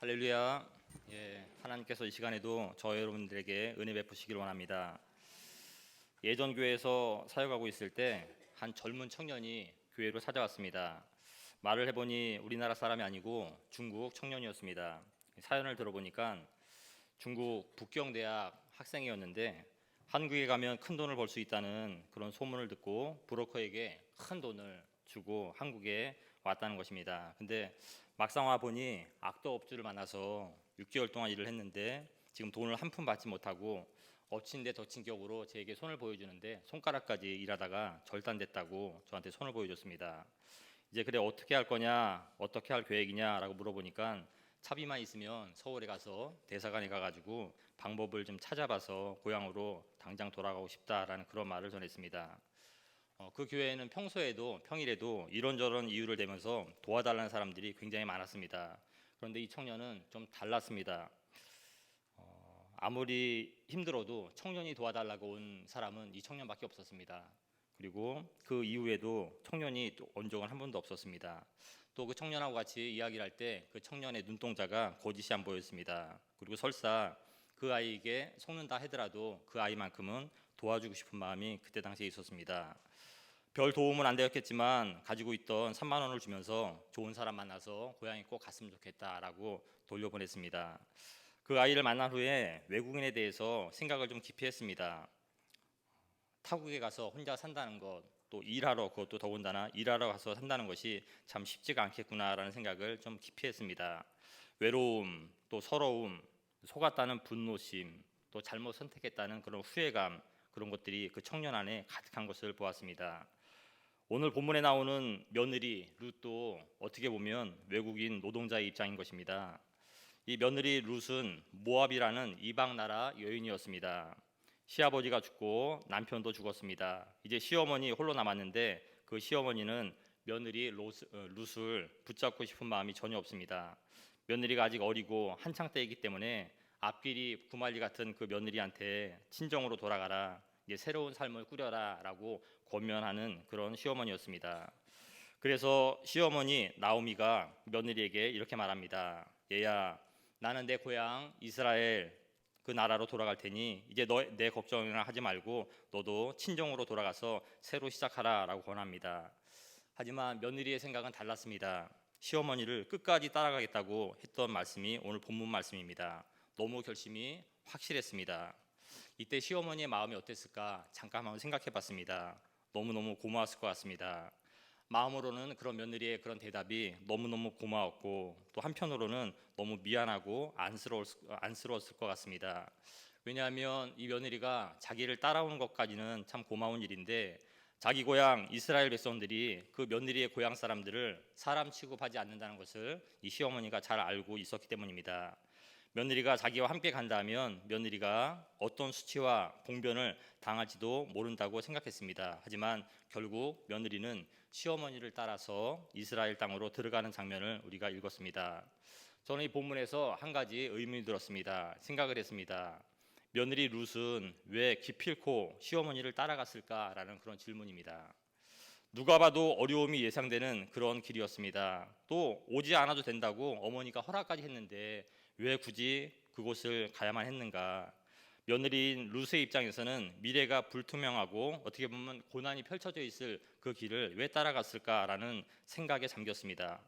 할렐루야. 하나님께서 이 시간에도 저 여러분들에게 은혜 베푸시길 원합니다. 예전 교회에서 사역하고 있을 때 한 젊은 청년이 교회로 찾아왔습니다. 말을 해보니 우리나라 사람이 아니고 중국 청년이었습니다. 사연을 들어보니까 중국 북경대학 학생이었는데 한국에 가면 큰 돈을 벌 수 있다는 그런 소문을 듣고 브로커에게 큰 돈을 주고 한국에 왔다는 것입니다. 근데 막상 와 보니 악도 업주를 만나서 6개월 동안 일을 했는데 지금 돈을 한 푼 받지 못하고 엎친 데 덮친 격으로 제게 손을 보여주는데 손가락까지 일하다가 절단됐다고 저한테 손을 보여줬습니다. 이제 그래 어떻게 할 거냐, 어떻게 할 계획이냐라고 물어보니까 차비만 있으면 서울에 가서 대사관에 가가지고 방법을 좀 찾아봐서 고향으로 당장 돌아가고 싶다라는 그런 말을 전했습니다. 그 교회에는 평일에도 이런저런 이유를 대면서 도와달라는 사람들이 굉장히 많았습니다. 그런데 이 청년은 좀 달랐습니다. 아무리 힘들어도 청년이 도와달라고 온 사람은 이 청년밖에 없었습니다. 그리고 그 이후에도 청년이 또 온 적은 한 번도 없었습니다. 또 그 청년하고 같이 이야기를 할 때 그 청년의 눈동자가 거짓이 안 보였습니다. 그리고 설사 그 아이에게 속는다 하더라도 그 아이만큼은 도와주고 싶은 마음이 그때 당시에 있었습니다. 별 도움은 안 되었겠지만 가지고 있던 3만 원을 주면서 좋은 사람 만나서 고향에 꼭 갔으면 좋겠다라고 돌려보냈습니다. 그 아이를 만난 후에 외국인에 대해서 생각을 좀 깊이 했습니다. 타국에 가서 혼자 산다는 것, 또 일하러, 그것도 더군다나 일하러 가서 산다는 것이 참 쉽지가 않겠구나라는 생각을 좀 깊이 했습니다. 외로움, 또 서러움, 속았다는 분노심, 또 잘못 선택했다는 그런 후회감, 그런 것들이 그 청년 안에 가득한 것을 보았습니다. 오늘 본문에 나오는 며느리 룻도 어떻게 보면 외국인 노동자의 입장인 것입니다. 이 며느리 룻은 모압이라는 이방 나라 여인이었습니다. 시아버지가 죽고 남편도 죽었습니다. 이제 시어머니 홀로 남았는데 그 시어머니는 며느리 룻을 붙잡고 싶은 마음이 전혀 없습니다. 며느리가 아직 어리고 한창 때이기 때문에 앞길이 구말리 같은 그 며느리한테 친정으로 돌아가라, 이제 새로운 삶을 꾸려라라고 권면하는 그런 시어머니였습니다. 그래서 시어머니 나오미가 며느리에게 이렇게 말합니다. 얘야, 나는 내 고향 이스라엘 그 나라로 돌아갈 테니 이제 너 내 걱정이나 하지 말고 너도 친정으로 돌아가서 새로 시작하라라고 권합니다. 하지만 며느리의 생각은 달랐습니다. 시어머니를 끝까지 따라가겠다고 했던 말씀이 오늘 본문 말씀입니다. 너무 결심이 확실했습니다. 이때 시어머니의 마음이 어땠을까 잠깐 한번 생각해 봤습니다. 너무너무 고마웠을 것 같습니다. 마음으로는 그런 며느리의 그런 대답이 너무너무 고마웠고 또 한편으로는 너무 미안하고 안쓰러웠을 것 같습니다. 왜냐하면 이 며느리가 자기를 따라오는 것까지는 참 고마운 일인데 자기 고향 이스라엘 백성들이 그 며느리의 고향 사람들을 사람 취급하지 않는다는 것을 이 시어머니가 잘 알고 있었기 때문입니다. 며느리가 자기와 함께 간다면 며느리가 어떤 수치와 봉변을 당할지도 모른다고 생각했습니다. 하지만 결국 며느리는 시어머니를 따라서 이스라엘 땅으로 들어가는 장면을 우리가 읽었습니다. 저는 이 본문에서 한 가지 의문이 들었습니다. 생각을 했습니다. 며느리 룻은 왜 기필코 시어머니를 따라갔을까라는 그런 질문입니다. 누가 봐도 어려움이 예상되는 그런 길이었습니다. 또 오지 않아도 된다고 어머니가 허락까지 했는데 왜 굳이 그곳을 가야만 했는가? 며느리인 룻의 입장에서는 미래가 불투명하고 어떻게 보면 고난이 펼쳐져 있을 그 길을 왜 따라갔을까라는 생각에 잠겼습니다.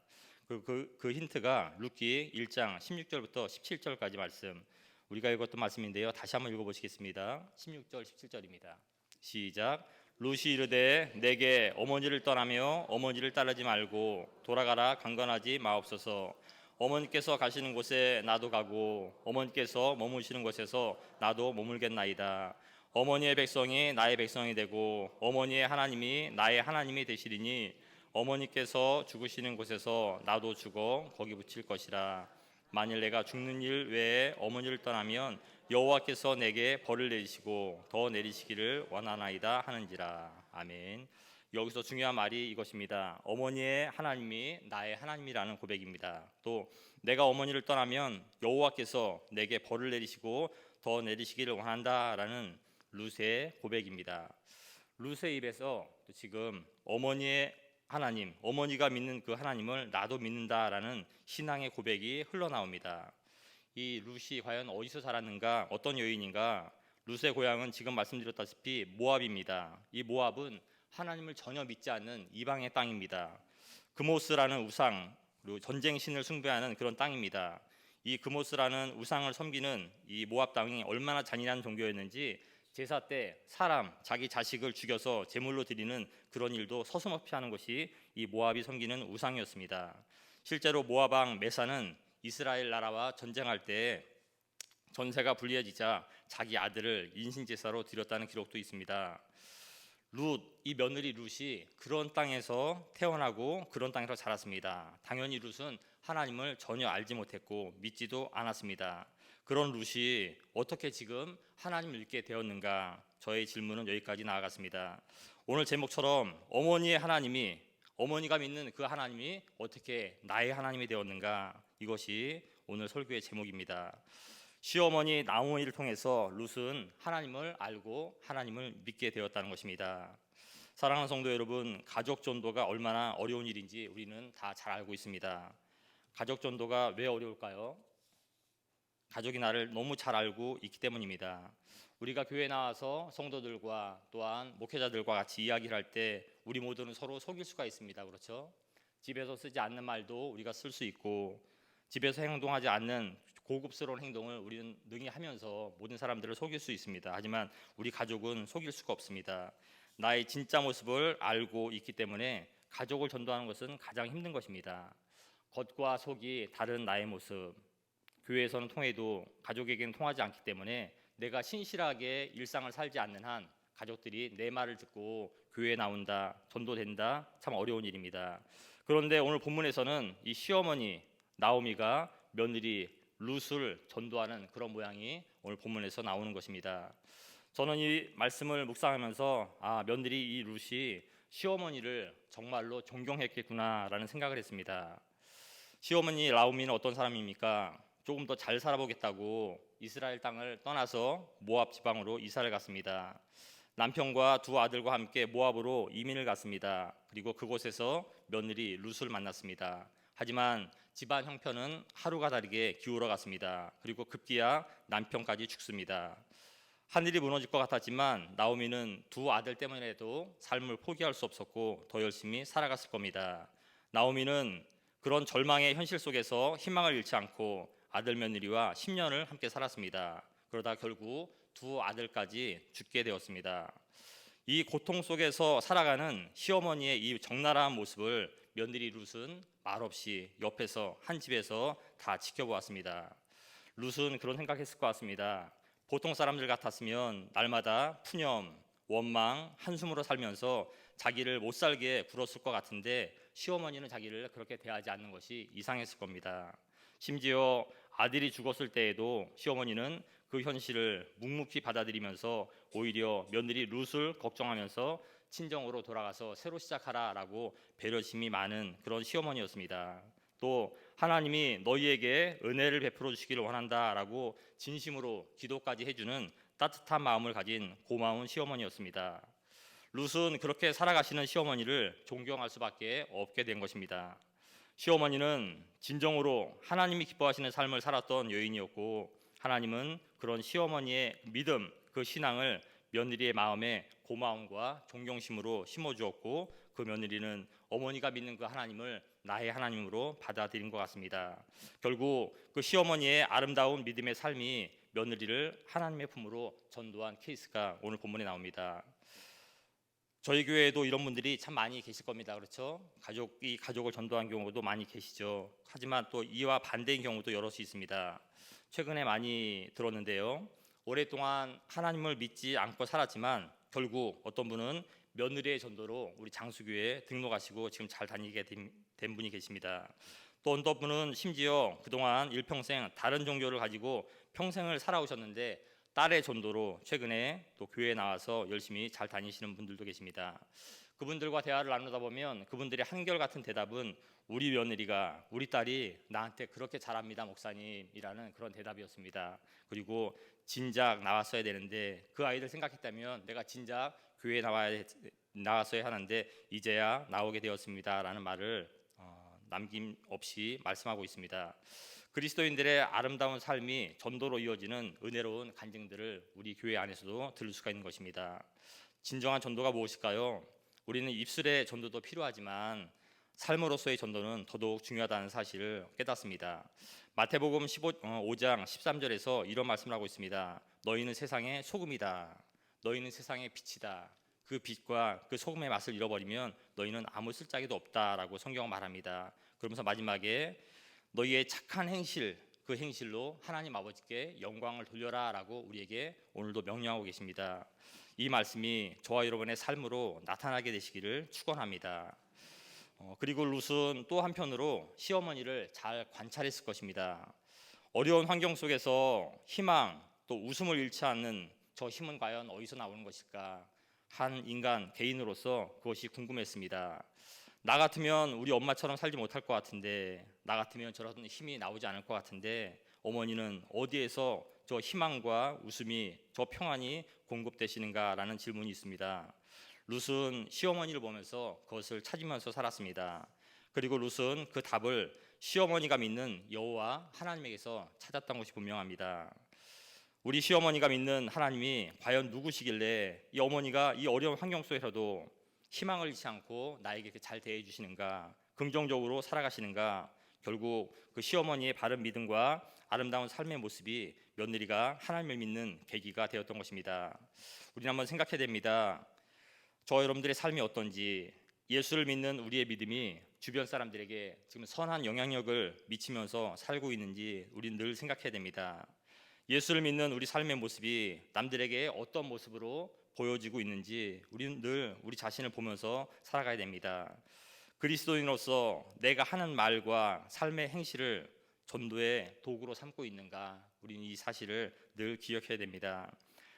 그 힌트가 룻기 1장 16절부터 17절까지 말씀, 우리가 읽었던 말씀인데요. 다시 한번 읽어보시겠습니다. 16절 17절입니다. 시작. 룻이 이르되 내게 어머니를 떠나며 어머니를 따르지 말고 돌아가라 강건하지 마옵소서. 어머니께서 가시는 곳에 나도 가고 어머니께서 머무시는 곳에서 나도 머물겠나이다. 어머니의 백성이 나의 백성이 되고 어머니의 하나님이 나의 하나님이 되시리니 어머니께서 죽으시는 곳에서 나도 죽어 거기 붙일 것이라. 만일 내가 죽는 일 외에 어머니를 떠나면 여호와께서 내게 벌을 내리시고 더 내리시기를 원하나이다 하는지라. 아멘. 여기서 중요한 말이 이것입니다. 어머니의 하나님이 나의 하나님이라는 고백입니다. 또 내가 어머니를 떠나면 여호와께서 내게 벌을 내리시고 더 내리시기를 원한다라는 룻의 고백입니다. 룻의 입에서 또 지금 어머니의 하나님, 어머니가 믿는 그 하나님을 나도 믿는다라는 신앙의 고백이 흘러나옵니다. 이 룻이 과연 어디서 살았는가, 어떤 여인인가? 룻의 고향은 지금 말씀드렸다시피 모압입니다. 이 모압은 하나님을 전혀 믿지 않는 이방의 땅입니다. 그모스라는 우상, 그리고 전쟁 신을 숭배하는 그런 땅입니다. 이 그모스라는 우상을 섬기는 이 모압 땅이 얼마나 잔인한 종교였는지 제사 때 사람, 자기 자식을 죽여서 제물로 드리는 그런 일도 서슴없이 하는 것이 이 모압이 섬기는 우상이었습니다. 실제로 모압 왕 메사는 이스라엘 나라와 전쟁할 때 전세가 불리해지자 자기 아들을 인신제사로 드렸다는 기록도 있습니다. 이 며느리 룻이 그런 땅에서 태어나고 그런 땅에서 자랐습니다. 당연히 룻은 하나님을 전혀 알지 못했고 믿지도 않았습니다. 그런 룻이 어떻게 지금 하나님을 믿게 되었는가? 저의 질문은 여기까지 나아갔습니다. 오늘 제목처럼 어머니가 믿는 그 하나님이 어떻게 나의 하나님이 되었는가? 이것이 오늘 설교의 제목입니다. 시어머니 나오미를 통해서 룻은 하나님을 알고 하나님을 믿게 되었다는 것입니다. 사랑하는 성도 여러분, 가족 전도가 얼마나 어려운 일인지 우리는 다 잘 알고 있습니다. 가족 전도가 왜 어려울까요? 가족이 나를 너무 잘 알고 있기 때문입니다. 우리가 교회 나와서 성도들과 또한 목회자들과 같이 이야기를 할 때 우리 모두는 서로 속일 수가 있습니다. 그렇죠? 집에서 쓰지 않는 말도 우리가 쓸 수 있고, 집에서 행동하지 않는 고급스러운 행동을 우리는 능히 하면서 모든 사람들을 속일 수 있습니다. 하지만 우리 가족은 속일 수가 없습니다. 나의 진짜 모습을 알고 있기 때문에 가족을 전도하는 것은 가장 힘든 것입니다. 겉과 속이 다른 나의 모습, 교회에서는 통해도 가족에게는 통하지 않기 때문에 내가 신실하게 일상을 살지 않는 한 가족들이 내 말을 듣고 교회에 나온다, 전도된다, 참 어려운 일입니다. 그런데 오늘 본문에서는 이 시어머니 나오미가 며느리 룻을 전도하는 그런 모양이 오늘 본문에서 나오는 것입니다. 저는 이 말씀을 묵상하면서 며느리 이 룻이 시어머니를 정말로 존경했겠구나라는 생각을 했습니다. 시어머니 나오미는 어떤 사람입니까? 조금 더 잘 살아보겠다고 이스라엘 땅을 떠나서 모압 지방으로 이사를 갔습니다. 남편과 두 아들과 함께 모압으로 이민을 갔습니다. 그리고 그곳에서 며느리 룻을 만났습니다. 하지만 집안 형편은 하루가 다르게 기울어 갔습니다. 그리고 급기야 남편까지 죽습니다. 하늘이 무너질 것 같았지만 나오미는 두 아들 때문에도 삶을 포기할 수 없었고 더 열심히 살아갔을 겁니다. 나오미는 그런 절망의 현실 속에서 희망을 잃지 않고 아들 며느리와 10년을 함께 살았습니다. 그러다 결국 두 아들까지 죽게 되었습니다. 이 고통 속에서 살아가는 시어머니의 이 적나라한 모습을 며느리 룻은 말없이 옆에서 한 집에서 다 지켜보았습니다. 룻은 그런 생각했을 것 같습니다. 보통 사람들 같았으면 날마다 푸념, 원망, 한숨으로 살면서 자기를 못 살게 굴었을 것 같은데 시어머니는 자기를 그렇게 대하지 않는 것이 이상했을 겁니다. 심지어 아들이 죽었을 때에도 시어머니는 그 현실을 묵묵히 받아들이면서 오히려 며느리 룻을 걱정하면서 친정으로 돌아가서 새로 시작하라라고 배려심이 많은 그런 시어머니였습니다. 또 하나님이 너희에게 은혜를 베풀어 주시기를 원한다라고 진심으로 기도까지 해주는 따뜻한 마음을 가진 고마운 시어머니였습니다. 룻은 그렇게 살아가시는 시어머니를 존경할 수밖에 없게 된 것입니다. 시어머니는 진정으로 하나님이 기뻐하시는 삶을 살았던 여인이었고 하나님은 그런 시어머니의 믿음, 그 신앙을 며느리의 마음에 고마움과 존경심으로 심어주었고 그 며느리는 어머니가 믿는 그 하나님을 나의 하나님으로 받아들인 것 같습니다. 결국 그 시어머니의 아름다운 믿음의 삶이 며느리를 하나님의 품으로 전도한 케이스가 오늘 본문에 나옵니다. 저희 교회에도 이런 분들이 참 많이 계실 겁니다. 그렇죠? 가족이 가족을 전도한 경우도 많이 계시죠. 하지만 또 이와 반대인 경우도 여럿이 있습니다. 최근에 많이 들었는데요. 오랫동안 하나님을 믿지 않고 살았지만 결국 어떤 분은 며느리의 전도로 우리 장수교회에 등록하시고 지금 잘 다니게 된 분이 계십니다. 또 어떤 분은 심지어 그동안 일평생 다른 종교를 가지고 평생을 살아오셨는데 딸의 전도로 최근에 또 교회에 나와서 열심히 잘 다니시는 분들도 계십니다. 그분들과 대화를 나누다 보면 그분들의 한결같은 대답은 우리 며느리가, 우리 딸이 나한테 그렇게 잘합니다 목사님이라는 그런 대답이었습니다. 그리고 진작 나왔어야 되는데 그 아이들 생각했다면 내가 진작 교회에 나왔어야 하는데 이제야 나오게 되었습니다라는 말을 남김없이 말씀하고 있습니다. 그리스도인들의 아름다운 삶이 전도로 이어지는 은혜로운 간증들을 우리 교회 안에서도 들을 수가 있는 것입니다. 진정한 전도가 무엇일까요? 우리는 입술의 전도도 필요하지만 삶으로서의 전도는 더더욱 중요하다는 사실을 깨닫습니다. 마태복음 5장 13절에서 이런 말씀을 하고 있습니다. 너희는 세상의 소금이다. 너희는 세상의 빛이다. 그 빛과 그 소금의 맛을 잃어버리면 너희는 아무 쓸데기도 없다라고 성경은 말합니다. 그러면서 마지막에 너희의 착한 행실, 그 행실로 하나님 아버지께 영광을 돌려라라고 우리에게 오늘도 명령하고 계십니다. 이 말씀이 저와 여러분의 삶으로 나타나게 되시기를 축원합니다. 그리고 룻은 또 한편으로 시어머니를 잘 관찰했을 것입니다. 어려운 환경 속에서 희망 또 웃음을 잃지 않는 저 힘은 과연 어디서 나오는 것일까? 한 인간 개인으로서 그것이 궁금했습니다. 나 같으면 우리 엄마처럼 살지 못할 것 같은데, 나 같으면 저런 힘이 나오지 않을 것 같은데 어머니는 어디에서 저 희망과 웃음이, 저 평안이 공급되시는가라는 질문이 있습니다. 룻은 시어머니를 보면서 그것을 찾으면서 살았습니다. 그리고 룻은 그 답을 시어머니가 믿는 여호와 하나님에게서 찾았던 것이 분명합니다. 우리 시어머니가 믿는 하나님이 과연 누구시길래 이 어머니가 이 어려운 환경 속에서도 희망을 잃지 않고 나에게 잘 대해 주시는가, 긍정적으로 살아가시는가. 결국 그 시어머니의 바른 믿음과 아름다운 삶의 모습이 며느리가 하나님을 믿는 계기가 되었던 것입니다. 우리는 한번 생각해야 됩니다. 저 여러분들의 삶이 어떤지, 예수를 믿는 우리의 믿음이 주변 사람들에게 지금 선한 영향력을 미치면서 살고 있는지 우리는 늘 생각해야 됩니다. 예수를 믿는 우리 삶의 모습이 남들에게 어떤 모습으로 보여지고 있는지 우리는 늘 우리 자신을 보면서 살아가야 됩니다. 그리스도인으로서 내가 하는 말과 삶의 행실을 전도의 도구로 삼고 있는가, 우리는 이 사실을 늘 기억해야 됩니다.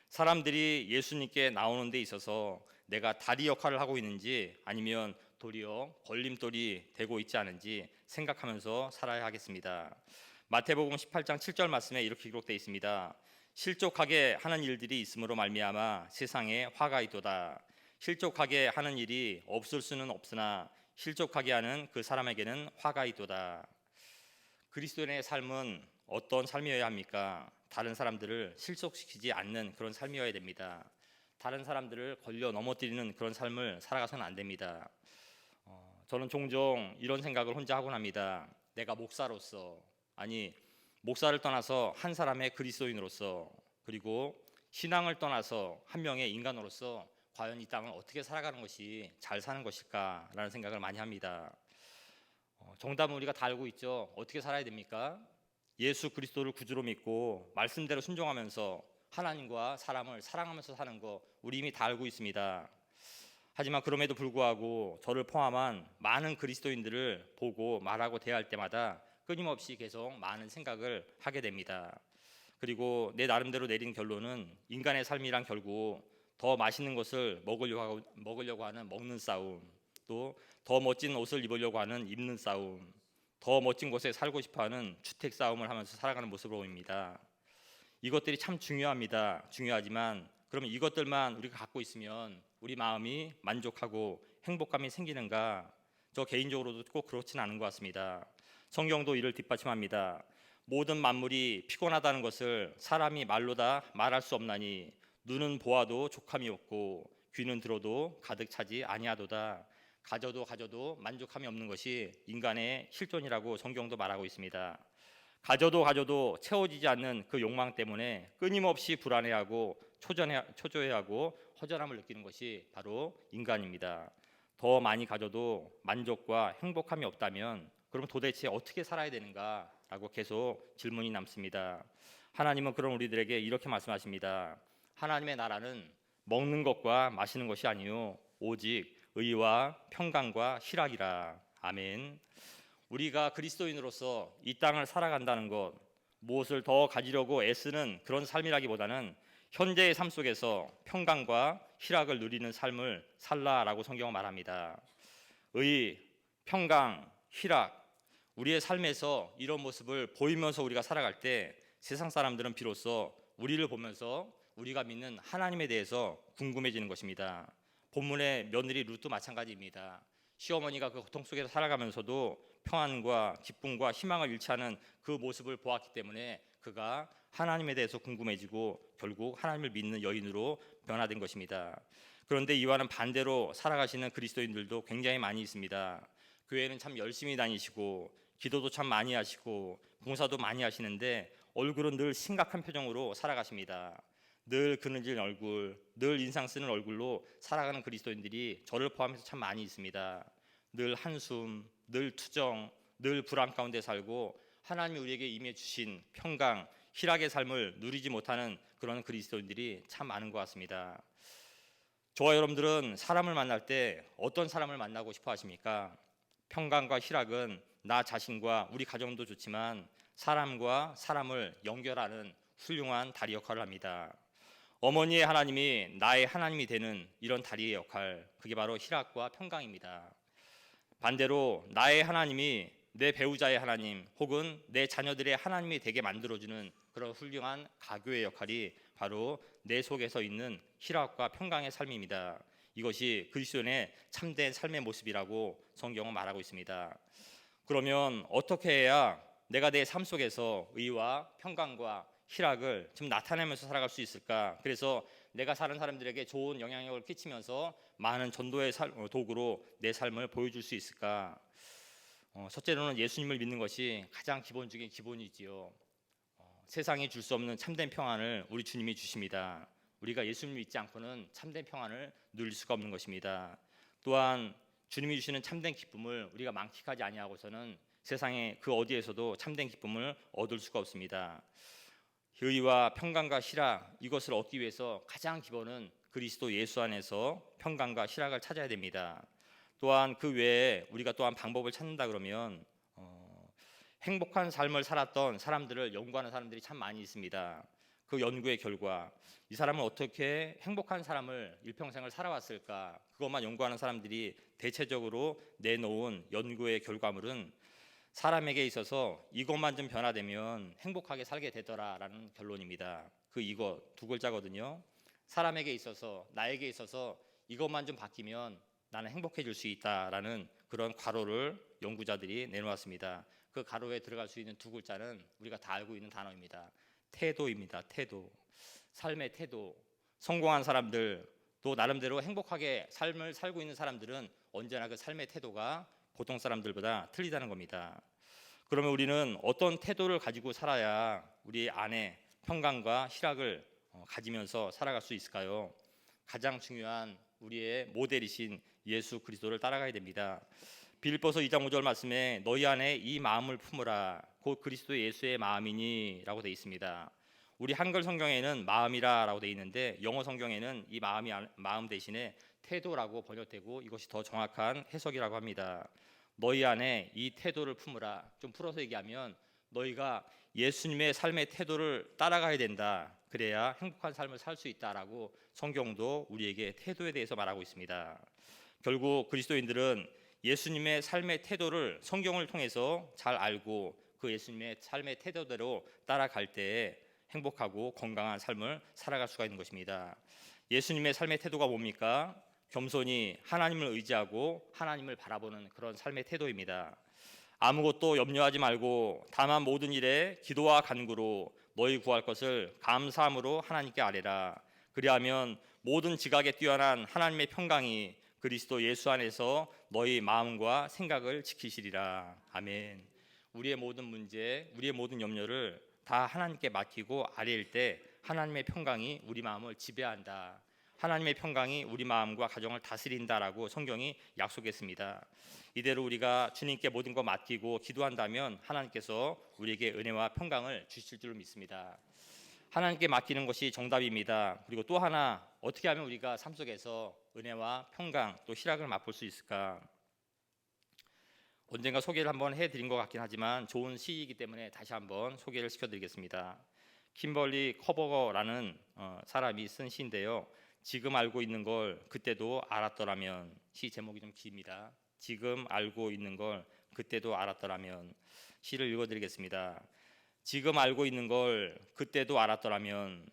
사람들이 예수님께 나오는 데 있어서 내가 다리 역할을 하고 있는지 아니면 도리어 걸림돌이 되고 있지 않은지 생각하면서 살아야 하겠습니다. 마태복음 18장 7절 말씀에 이렇게 기록되어 있습니다. 실족하게 하는 일들이 있음으로 말미암아 세상에 화가 있도다. 실족하게 하는 일이 없을 수는 없으나 실족하게 하는 그 사람에게는 화가 있도다. 그리스도인의 삶은 어떤 삶이어야 합니까? 다른 사람들을 실족시키지 않는 그런 삶이어야 됩니다. 다른 사람들을 걸려 넘어뜨리는 그런 삶을 살아가서는 안 됩니다. 저는 종종 이런 생각을 혼자 하곤 합니다. 내가 목사로서, 아니 목사를 떠나서 한 사람의 그리스도인으로서, 그리고 신앙을 떠나서 한 명의 인간으로서 과연 이 땅을 어떻게 살아가는 것이 잘 사는 것일까라는 생각을 많이 합니다. 정답은 우리가 다 알고 있죠. 어떻게 살아야 됩니까? 예수 그리스도를 구주로 믿고 말씀대로 순종하면서 하나님과 사람을 사랑하면서 사는 거 우리 이미 다 알고 있습니다. 하지만 그럼에도 불구하고 저를 포함한 많은 그리스도인들을 보고 말하고 대할 때마다 끊임없이 계속 많은 생각을 하게 됩니다. 그리고 내 나름대로 내린 결론은 인간의 삶이란 결국 더 맛있는 것을 먹으려고 하는 먹는 싸움, 또 더 멋진 옷을 입으려고 하는 입는 싸움, 더 멋진 곳에 살고 싶어하는 주택 싸움을 하면서 살아가는 모습으로 보입니다. 이것들이 참 중요합니다. 중요하지만 그러면 이것들만 우리가 갖고 있으면 우리 마음이 만족하고 행복감이 생기는가? 저 개인적으로도 꼭 그렇지는 않은 것 같습니다. 성경도 이를 뒷받침합니다. 모든 만물이 피곤하다는 것을 사람이 말로 다 말할 수 없나니 눈은 보아도 족함이 없고 귀는 들어도 가득 차지 아니하도다. 가져도 만족함이 없는 것이 인간의 실존이라고 성경도 말하고 있습니다. 가져도 채워지지 않는 그 욕망 때문에 끊임없이 불안해하고 초조해하고 허전함을 느끼는 것이 바로 인간입니다. 더 많이 가져도 만족과 행복함이 없다면 그럼 도대체 어떻게 살아야 되는가라고 계속 질문이 남습니다. 하나님은 그런 우리들에게 이렇게 말씀하십니다. 하나님의 나라는 먹는 것과 마시는 것이 아니요 오직 의와 평강과 희락이라. 아멘. 우리가 그리스도인으로서 이 땅을 살아간다는 것, 무엇을 더 가지려고 애쓰는 그런 삶이라기보다는 현재의 삶 속에서 평강과 희락을 누리는 삶을 살라라고 성경은 말합니다. 의, 평강, 희락, 우리의 삶에서 이런 모습을 보이면서 우리가 살아갈 때 세상 사람들은 비로소 우리를 보면서 우리가 믿는 하나님에 대해서 궁금해지는 것입니다. 본문의 며느리 룻도 마찬가지입니다. 시어머니가 그 고통 속에서 살아가면서도 평안과 기쁨과 희망을 잃지 않은 그 모습을 보았기 때문에 그가 하나님에 대해서 궁금해지고 결국 하나님을 믿는 여인으로 변화된 것입니다. 그런데 이와는 반대로 살아가시는 그리스도인들도 굉장히 많이 있습니다. 교회는 참 열심히 다니시고 기도도 참 많이 하시고 봉사도 많이 하시는데 얼굴은 늘 심각한 표정으로 살아가십니다. 늘 그늘진 얼굴, 늘 인상 쓰는 얼굴로 살아가는 그리스도인들이 저를 포함해서 참 많이 있습니다. 늘 한숨, 늘 투정, 늘 불안 가운데 살고 하나님이 우리에게 임해 주신 평강, 희락의 삶을 누리지 못하는 그런 그리스도인들이 참 많은 것 같습니다. 저와 여러분들은 사람을 만날 때 어떤 사람을 만나고 싶어 하십니까? 평강과 희락은 나 자신과 우리 가정도 좋지만 사람과 사람을 연결하는 훌륭한 다리 역할을 합니다. 어머니의 하나님이 나의 하나님이 되는 이런 다리의 역할, 그게 바로 희락과 평강입니다. 반대로 나의 하나님이 내 배우자의 하나님 혹은 내 자녀들의 하나님이 되게 만들어주는 그런 훌륭한 가교의 역할이 바로 내 속에서 있는 희락과 평강의 삶입니다. 이것이 그리스도인의 참된 삶의 모습이라고 성경은 말하고 있습니다. 그러면 어떻게 해야 내가 내 삶 속에서 의와 평강과 희락을 좀 나타내면서 살아갈 수 있을까? 그래서 내가 사는 사람들에게 좋은 영향력을 끼치면서 많은 전도의 도구로 내 삶을 보여줄 수 있을까? 첫째로는 예수님을 믿는 것이 가장 기본적인 기본이지요. 세상이 줄 수 없는 참된 평안을 우리 주님이 주십니다. 우리가 예수님을 믿지 않고는 참된 평안을 누릴 수가 없는 것입니다. 또한 주님이 주시는 참된 기쁨을 우리가 만끽하지 아니하고서는 세상의 그 어디에서도 참된 기쁨을 얻을 수가 없습니다. 의와 평강과 희락, 이것을 얻기 위해서 가장 기본은 그리스도 예수 안에서 평강과 희락을 찾아야 됩니다. 또한 그 외에 우리가 또한 방법을 찾는다 그러면 행복한 삶을 살았던 사람들을 연구하는 사람들이 참 많이 있습니다. 그 연구의 결과 이 사람은 어떻게 행복한 삶을 일평생을 살아왔을까, 그것만 연구하는 사람들이 대체적으로 내놓은 연구의 결과물은 사람에게 있어서 이것만 좀 변화되면 행복하게 살게 되더라라는 결론입니다. 그 이거 두 글자거든요. 사람에게 있어서, 나에게 있어서 이것만 좀 바뀌면 나는 행복해질 수 있다라는 그런 괄호를 연구자들이 내놓았습니다. 그 괄호에 들어갈 수 있는 두 글자는 우리가 다 알고 있는 단어입니다. 태도입니다. 태도. 삶의 태도. 성공한 사람들, 또 나름대로 행복하게 삶을 살고 있는 사람들은 언제나 그 삶의 태도가 보통 사람들보다 틀리다는 겁니다. 그러면 우리는 어떤 태도를 가지고 살아야 우리 안에 평강과 희락을 가지면서 살아갈 수 있을까요? 가장 중요한 우리의 모델이신 예수 그리스도를 따라가야 됩니다. 빌립보서 2장 5절 말씀에 너희 안에 이 마음을 품으라 곧 그리스도 예수의 마음이니 라고 되어 있습니다. 우리 한글 성경에는 마음이라고 되어 있는데 영어 성경에는 이 마음 대신에 태도라고 번역되고 이것이 더 정확한 해석이라고 합니다. 너희 안에 이 태도를 품으라. 좀 풀어서 얘기하면 너희가 예수님의 삶의 태도를 따라가야 된다. 그래야 행복한 삶을 살 수 있다라고 성경도 우리에게 태도에 대해서 말하고 있습니다. 결국 그리스도인들은 예수님의 삶의 태도를 성경을 통해서 잘 알고 그 예수님의 삶의 태도대로 따라갈 때에 행복하고 건강한 삶을 살아갈 수가 있는 것입니다. 예수님의 삶의 태도가 뭡니까? 겸손히 하나님을 의지하고 하나님을 바라보는 그런 삶의 태도입니다. 아무것도 염려하지 말고 다만 모든 일에 기도와 간구로 너희 구할 것을 감사함으로 하나님께 아뢰라. 그리하면 모든 지각에 뛰어난 하나님의 평강이 그리스도 예수 안에서 너희 마음과 생각을 지키시리라. 아멘. 우리의 모든 문제, 우리의 모든 염려를 다 하나님께 맡기고 아뢰일 때 하나님의 평강이 우리 마음을 지배한다. 하나님의 평강이 우리 마음과 가정을 다스린다라고 성경이 약속했습니다. 이대로 우리가 주님께 모든 것 맡기고 기도한다면 하나님께서 우리에게 은혜와 평강을 주실 줄 믿습니다. 하나님께 맡기는 것이 정답입니다. 그리고 또 하나, 어떻게 하면 우리가 삶 속에서 은혜와 평강 또 희락을 맛볼 수 있을까? 언젠가 소개를 한번 해드린 것 같긴 하지만 좋은 시이기 때문에 다시 한번 소개를 시켜드리겠습니다. 킴벌리 커버거라는 사람이 쓴 시인데요. 지금 알고 있는 걸 그때도 알았더라면. 시 제목이 좀 깁니다. 지금 알고 있는 걸 그때도 알았더라면. 시를 읽어드리겠습니다. 지금 알고 있는 걸 그때도 알았더라면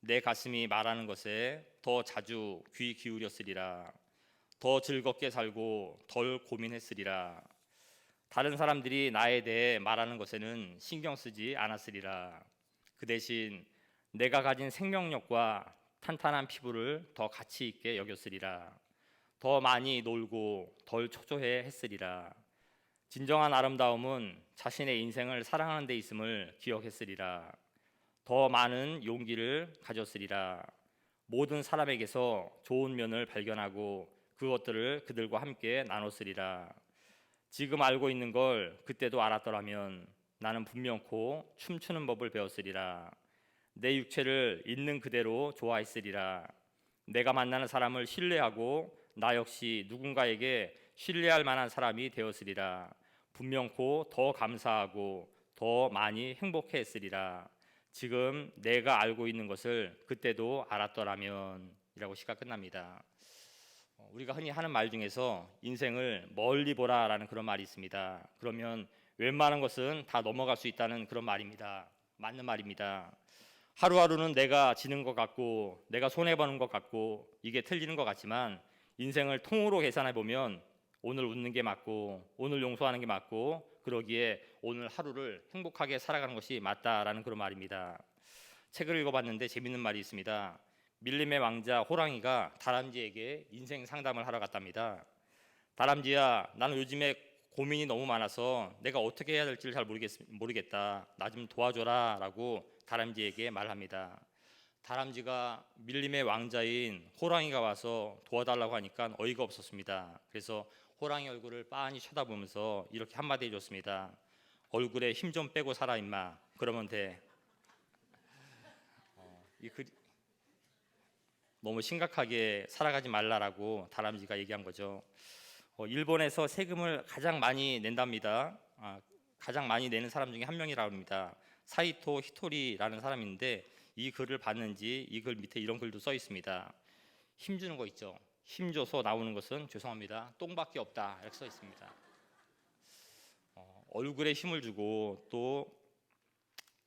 내 가슴이 말하는 것에 더 자주 귀 기울였으리라. 더 즐겁게 살고 덜 고민했으리라. 다른 사람들이 나에 대해 말하는 것에는 신경 쓰지 않았으리라. 그 대신 내가 가진 생명력과 탄탄한 피부를 더 가치 있게 여겼으리라. 더 많이 놀고 덜 초조해 했으리라. 진정한 아름다움은 자신의 인생을 사랑하는 데 있음을 기억했으리라. 더 많은 용기를 가졌으리라. 모든 사람에게서 좋은 면을 발견하고 그것들을 그들과 함께 나눴으리라. 지금 알고 있는 걸 그때도 알았더라면 나는 분명코 춤추는 법을 배웠으리라. 내 육체를 있는 그대로 좋아했으리라. 내가 만나는 사람을 신뢰하고 나 역시 누군가에게 신뢰할 만한 사람이 되었으리라. 분명코 더 감사하고 더 많이 행복해했으리라. 지금 내가 알고 있는 것을 그때도 알았더라면 이라고 시가 끝납니다. 우리가 흔히 하는 말 중에서 인생을 멀리 보라라는 그런 말이 있습니다. 그러면 웬만한 것은 다 넘어갈 수 있다는 그런 말입니다. 맞는 말입니다. 하루하루는 내가 지는 것 같고 내가 손해보는 것 같고 이게 틀리는 것 같지만 인생을 통으로 계산해 보면 오늘 웃는 게 맞고 오늘 용서하는 게 맞고 그러기에 오늘 하루를 행복하게 살아가는 것이 맞다라는 그런 말입니다. 책을 읽어봤는데 재밌는 말이 있습니다. 밀림의 왕자 호랑이가 다람쥐에게 인생 상담을 하러 갔답니다. 다람쥐야, 나는 요즘에 고민이 너무 많아서 내가 어떻게 해야 될지를 잘 모르겠다. 나 좀 도와줘라 라고 다람쥐에게 말합니다. 다람쥐가 밀림의 왕자인 호랑이가 와서 도와달라고 하니까 어이가 없었습니다. 그래서 호랑이 얼굴을 빤히 쳐다보면서 이렇게 한마디 해줬습니다. 얼굴에 힘 좀 빼고 살아 임마. 그러면 돼. 너무 심각하게 살아가지 말라라고 다람쥐가 얘기한 거죠. 일본에서 세금을 가장 많이 낸답니다. 가장 많이 내는 사람 중에 한 명이라고 합니다. 사이토 히토리라는 사람인데 이 글을 봤는지 이 글 밑에 이런 글도 써 있습니다. 힘주는 거 있죠. 힘줘서 나오는 것은 죄송합니다. 똥밖에 없다 이렇게 써 있습니다. 얼굴에 힘을 주고 또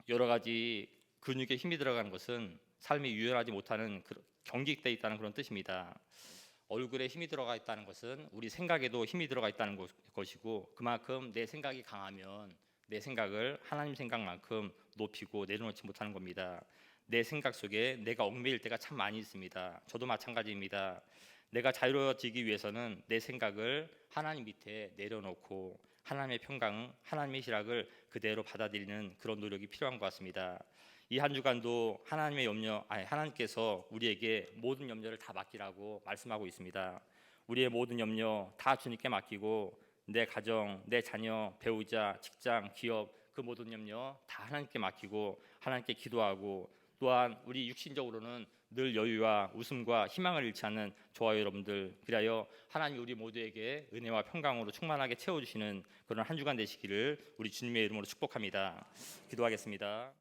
여러 가지 근육에 힘이 들어가는 것은 삶이 유연하지 못하는 경직돼 있다는 그런 뜻입니다. 얼굴에 힘이 들어가 있다는 것은 우리 생각에도 힘이 들어가 있다는 것이고 그만큼 내 생각이 강하면 내 생각을 하나님 생각만큼 높이고 내려놓지 못하는 겁니다. 내 생각 속에 내가 얽매일 때가 참 많이 있습니다. 저도 마찬가지입니다. 내가 자유로워지기 위해서는 내 생각을 하나님 밑에 내려놓고 하나님의 평강, 하나님의 희락을 그대로 받아들이는 그런 노력이 필요한 것 같습니다. 이 한 주간도 하나님께서 우리에게 모든 염려를 다 맡기라고 말씀하고 있습니다. 우리의 모든 염려 다 주님께 맡기고 내 가정, 내 자녀, 배우자, 직장, 기업 그 모든 염려 다 하나님께 맡기고 하나님께 기도하고 또한 우리 육신적으로는 늘 여유와 웃음과 희망을 잃지 않는 저와 여러분들 그리하여 하나님 우리 모두에게 은혜와 평강으로 충만하게 채워주시는 그런 한 주간 되시기를 우리 주님의 이름으로 축복합니다. 기도하겠습니다.